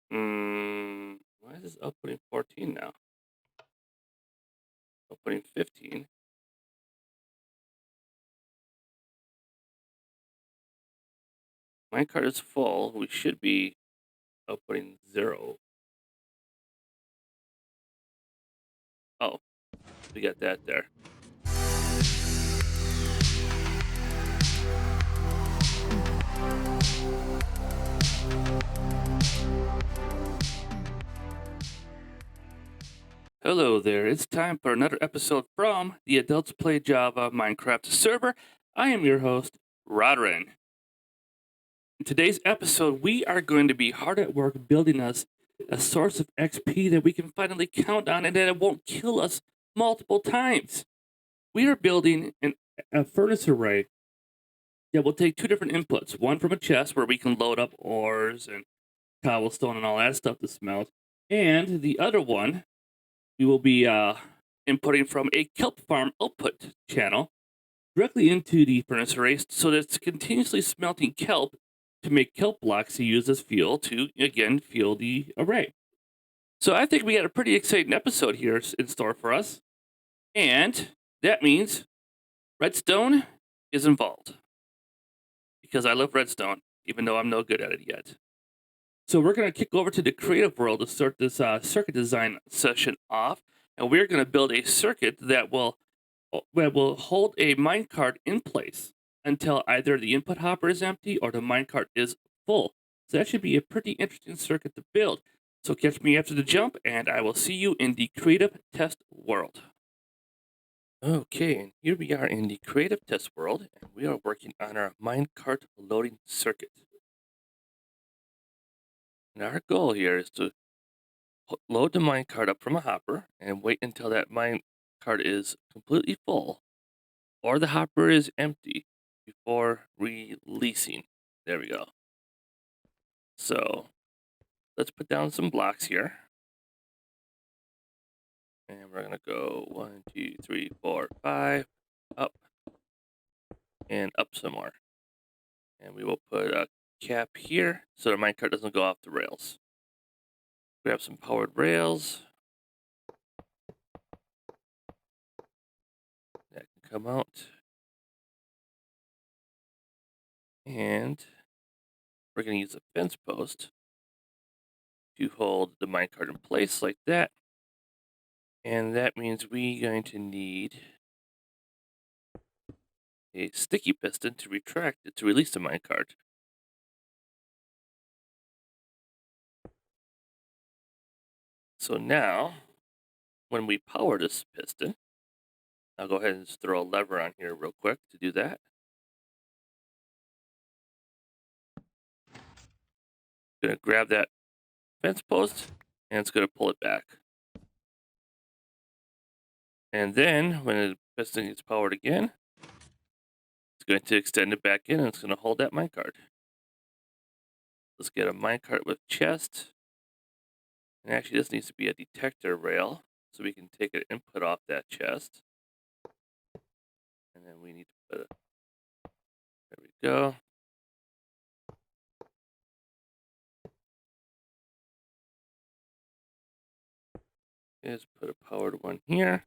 Why is this outputting 14 now? Outputting 15. Minecart is full. We should be outputting 0. Oh, we got that there. Hello there, it's time for another episode from the Adults Play Java Minecraft server. I am your host, Rodrin. In today's episode, we are going to be hard at work building us a source of XP that we can finally count on and that it won't kill us multiple times. We are building a furnace array that will take two different inputs. One from a chest where we can load up ores and cobblestone and all that stuff to smelt. And the other one we will be inputting from a kelp farm output channel directly into the furnace array so that it's continuously smelting kelp to make kelp blocks to use as fuel to, again, fuel the array. So I think we got a pretty exciting episode here in store for us. And that means redstone is involved. Because I love redstone, even though I'm no good at it yet. So we're going to kick over to the creative world to start this circuit design session off. And we're going to build a circuit that will hold a minecart in place until either the input hopper is empty or the minecart is full. So that should be a pretty interesting circuit to build. So catch me after the jump, and I will see you in the creative test world. Okay, and here we are in the creative test world, and we are working on our minecart loading circuit. And our goal here is to load the minecart up from a hopper and wait until that minecart is completely full or the hopper is empty before releasing. There we go. So let's put down some blocks here. And we're going to go 1, 2, 3, 4, 5, up, and up some more. And we will put a cap here so the minecart doesn't go off the rails. Grab some powered rails. That can come out. And we're going to use a fence post to hold the minecart in place like that. And that means we're going to need a sticky piston to retract it to release the minecart. So now, when we power this piston, I'll go ahead and just throw a lever on here real quick to do that. Gonna grab that fence post and it's gonna pull it back. And then when the piston gets powered again, it's going to extend it back in and it's gonna hold that minecart. Let's get a minecart with chest. And actually this needs to be a detector rail so we can take an input off that chest. And then we need to put it, there we go. Just put a powered one here.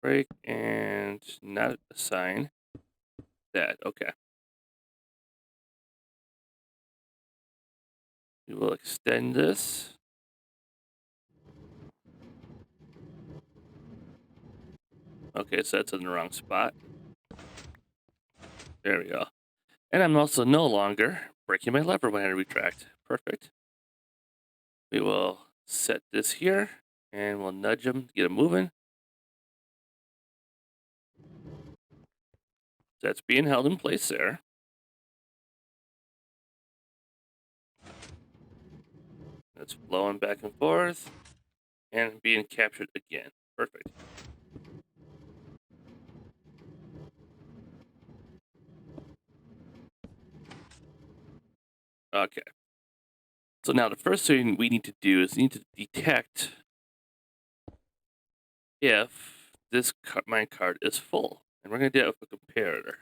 Break and not assign that. Okay. We will extend this. Okay, so that's in the wrong spot. There we go. And I'm also no longer breaking my lever when I retract. Perfect. We will set this here and we'll nudge them to get them moving. That's being held in place there. That's flowing back and forth and being captured again. Perfect. Okay. So now the first thing we need to do is need to detect if this minecart is full. And we're going to do it with a comparator.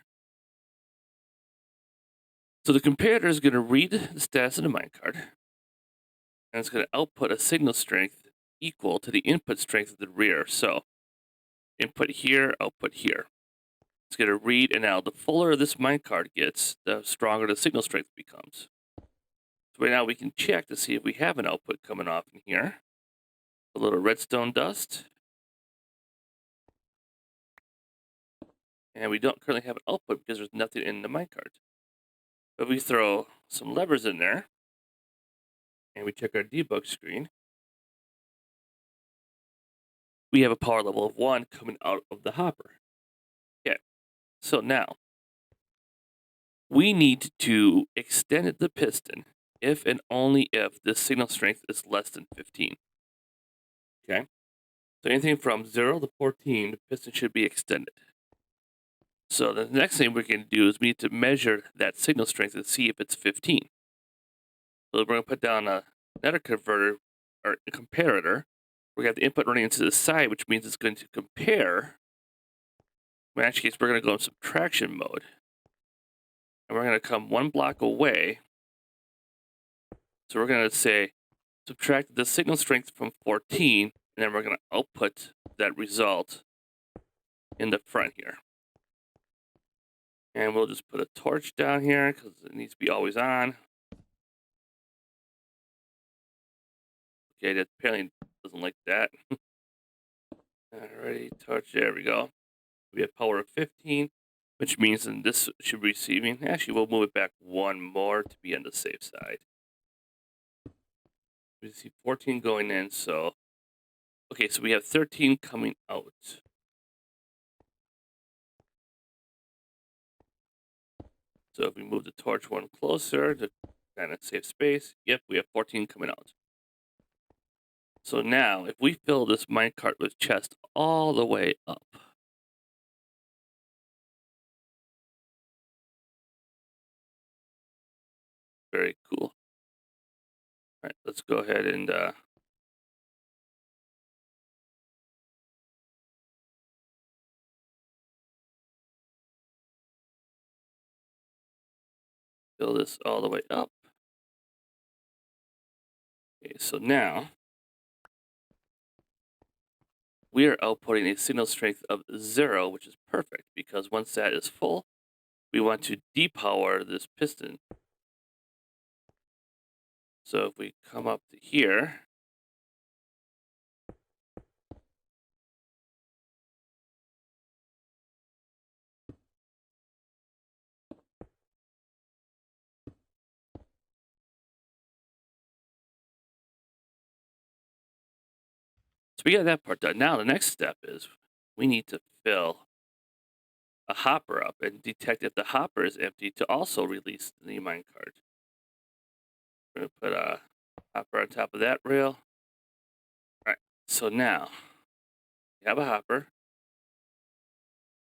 So the comparator is going to read the status of the minecart. and it's going to output a signal strength equal to the input strength of the rear. So input here, output here. It's going to read, and now the fuller this minecart gets, the stronger the signal strength becomes. So right now we can check to see if we have an output coming off in here. A little redstone dust. And we don't currently have an output because there's nothing in the minecart. But we throw some levers in there, and we check our debug screen. We have a power level of 1 coming out of the hopper. Okay, so now we need to extend the piston if and only if the signal strength is less than 15. Okay, so anything from 0 to 14, the piston should be extended. So the next thing we're going to do is we need to measure that signal strength and see if it's 15. So we're going to put down another converter or a comparator. We have the input running into the side, which means it's going to compare. In actual case, we're going to go in subtraction mode. And we're going to come 1 block away. So we're going to say subtract the signal strength from 14, and then we're going to output that result in the front here. And we'll just put a torch down here because it needs to be always on. Okay, that apparently doesn't like that. Alrighty, torch, there we go. We have power of 15, which means then this should be receiving. Actually, we'll move it back 1 more to be on the safe side. We see 14 going in, so okay, so we have 13 coming out. So if we move the torch 1 closer to kind of save space, yep, we have 14 coming out. So now, if we fill this minecart with chest all the way up, very cool. All right, let's go ahead and fill this all the way up. Okay, so now we are outputting a signal strength of 0, which is perfect because once that is full, we want to depower this piston. So if we come up to here, so we got that part done. Now the next step is we need to fill a hopper up and detect if the hopper is empty to also release the minecart. We're going to put a hopper on top of that rail. All right, so now we have a hopper.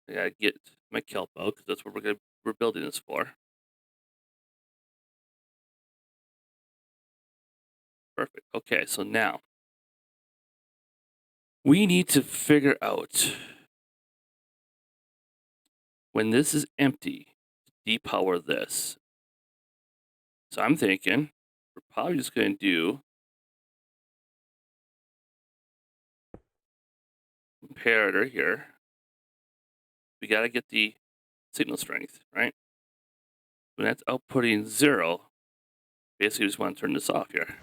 I gotta get my kelp out because that's what we're building this for. Perfect. Okay, so now we need to figure out when this is empty, depower this. So I'm thinking we're probably just going to do comparator here. We got to get the signal strength, right? When that's outputting 0, basically we just want to turn this off here.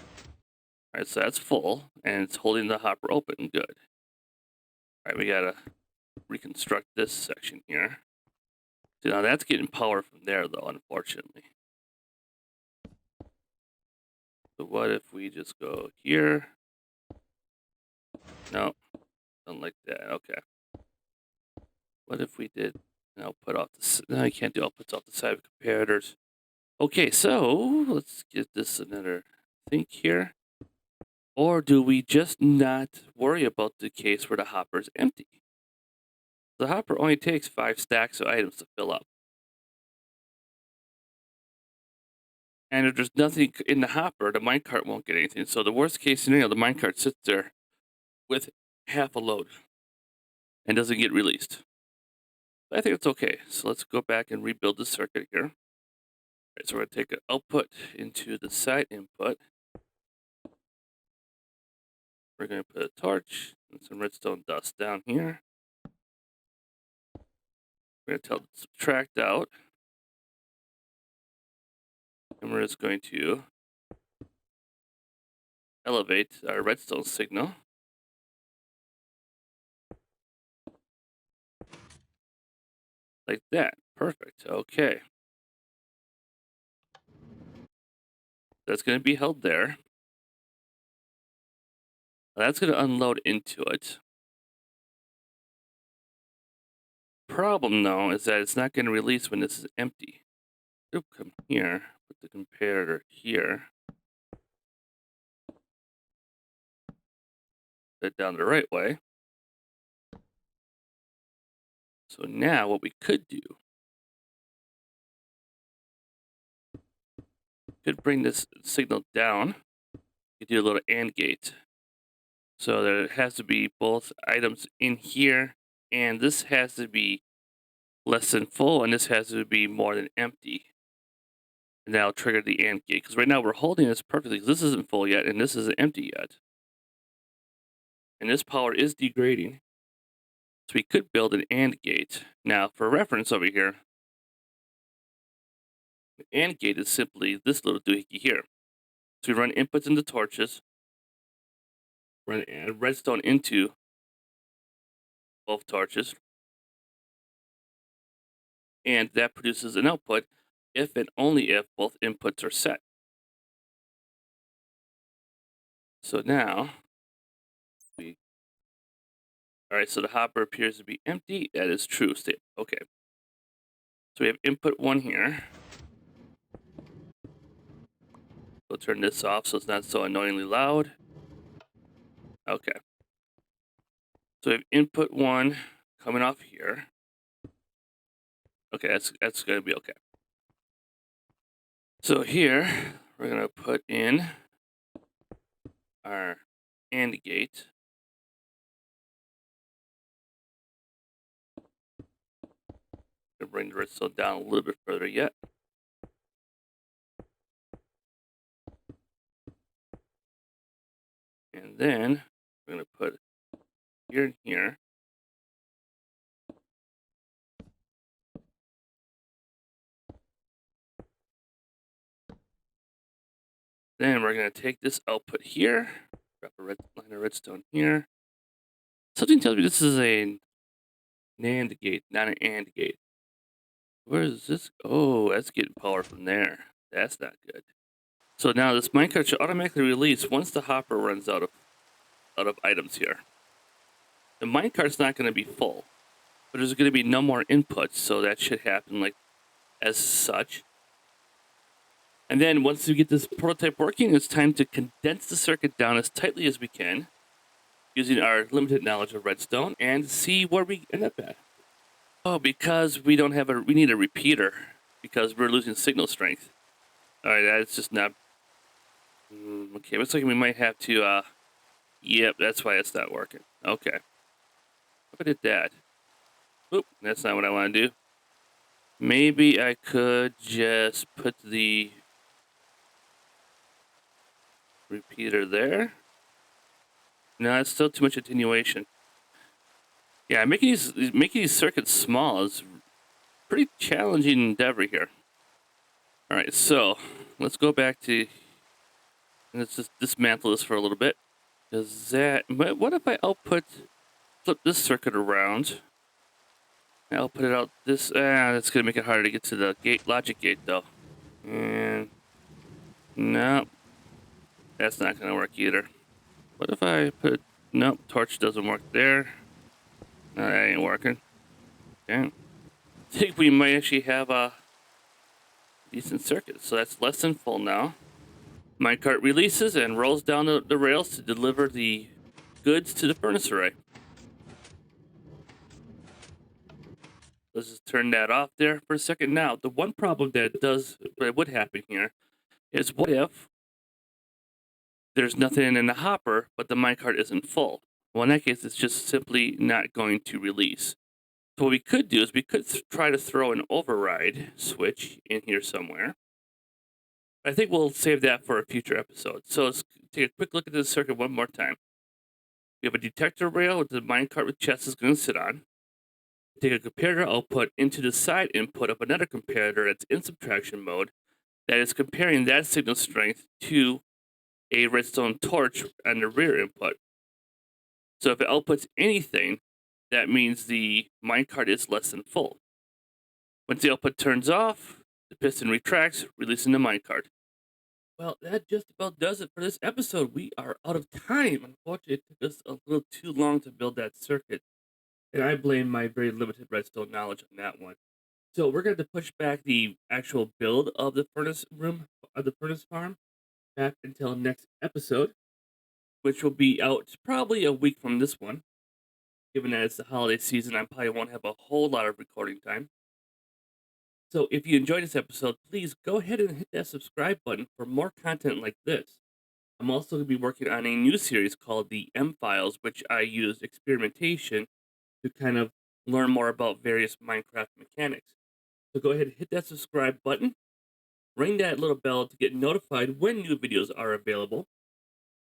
All right, so that's full, and it's holding the hopper open. Good. All right, we got to reconstruct this section here. So now that's getting power from there, though, unfortunately. So what if we just go here? No, don't like that. Okay. What if we did an output off the... No, you can't do outputs off the side of comparators. Okay, so let's get this another think here. Or do we just not worry about the case where the hopper is empty? The hopper only takes 5 stacks of items to fill up. And if there's nothing in the hopper, the minecart won't get anything. So the worst case scenario, the minecart sits there with half a load and doesn't get released. I think it's okay. So let's go back and rebuild the circuit here. All right, so we're going to take an output into the side input. we're going to put a torch and some redstone dust down here. We're going to tell it to subtract out. And we're just going to elevate our redstone signal. Like that. Perfect. Okay. That's going to be held there. That's going to unload into it. Problem, though, is that it's not going to release when this is empty. Oop, come here. Put the comparator here. Put it down the right way. So now what we could do, could bring this signal down. You do a little AND gate. So that it has to be both items in here, and this has to be less than full, and this has to be more than empty. And that'll trigger the AND gate. Because right now we're holding this perfectly, because this isn't full yet, and this isn't empty yet. And this power is degrading. So we could build an AND gate. Now, for reference over here, the AND gate is simply this little doohickey here. So we run inputs into torches, run redstone into both torches, and that produces an output if and only if both inputs are set. So now, all right, so the hopper appears to be empty. That is true. Okay. So we have input 1 here. We'll turn this off so it's not so annoyingly loud. Okay. So we have input 1 coming off here. Okay, that's going to be okay. So here, we're going to put in our AND gate. Going to bring the redstone down a little bit further yet. And then we're going to put here and here. Then we're going to take this output here, drop a line of redstone here. Something tells me this is a NAND gate, not an AND gate. Where is this? Oh, that's getting power from there. That's not good. So now this minecart should automatically release once the hopper runs out of items here. The minecart's not going to be full, but there's going to be no more inputs, so that should happen like as such. And then once we get this prototype working, it's time to condense the circuit down as tightly as we can using our limited knowledge of redstone and see where we end up at. Oh, because we don't have we need a repeater because we're losing signal strength. All right, that's just not. Okay, looks like we might have to, yep, that's why it's not working. Okay. If I did that. Oop, that's not what I want to do. Maybe I could just put the repeater there. No, it's still too much attenuation. Yeah, making these circuits small is pretty challenging endeavor here. All right, so let's go back to, let's just dismantle this for a little bit. Does that? What if I flip this circuit around? I'll put it out this. That's gonna make it harder to get to the logic gate though. And no, that's not gonna work either. What if I put? Nope, torch doesn't work there. No, that ain't working. Okay. I think we might actually have a decent circuit. So that's less than full now. Minecart releases and rolls down the rails to deliver the goods to the furnace array. Let's just turn that off there for a second. Now, the one problem that would happen here is what if there's nothing in the hopper, but the minecart isn't full? Well, in that case, it's just simply not going to release. So what we could do is we could try to throw an override switch in here somewhere. I think we'll save that for a future episode. So let's take a quick look at this circuit one more time. We have a detector rail with the minecart with chest is going to sit on. Take a comparator output into the side input of another comparator that's in subtraction mode that is comparing that signal strength to a redstone torch on the rear input. So if it outputs anything, that means the minecart is less than full. Once the output turns off, the piston retracts, releasing the minecart. Well, that just about does it for this episode. We are out of time. Unfortunately, it took us a little too long to build that circuit, and I blame my very limited redstone knowledge on that one. So we're going to push back the actual build of the furnace room, of the furnace farm, back until next episode, which will be out probably a week from this one. Given that it's the holiday season, I probably won't have a whole lot of recording time. So if you enjoyed this episode, please go ahead and hit that subscribe button for more content like this. I'm also going to be working on a new series called the M Files, which I use experimentation to kind of learn more about various Minecraft mechanics. So go ahead and hit that subscribe button, ring that little bell to get notified when new videos are available.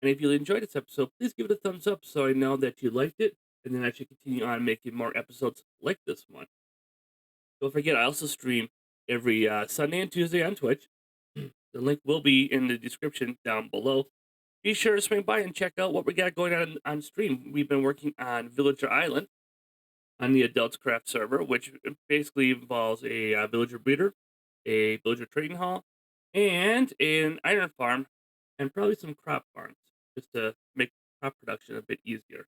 And if you enjoyed this episode, please give it a thumbs up so I know that you liked it, and then I should continue on making more episodes like this one. Don't forget, I also stream every Sunday and Tuesday on Twitch. The link will be in the description down below. Be sure to swing by and check out what we got going on stream. We've been working on Villager Island on the AdultCraft server, which basically involves a villager breeder, a villager trading hall, and an iron farm, and probably some crop farms, just to make crop production a bit easier.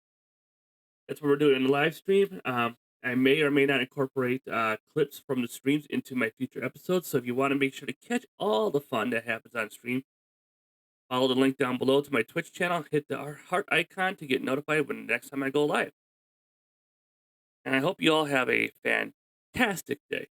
That's what we're doing in the live stream. I may or may not incorporate clips from the streams into my future episodes. So if you want to make sure to catch all the fun that happens on stream, follow the link down below to my Twitch channel. Hit the heart icon to get notified when the next time I go live. And I hope you all have a fantastic day.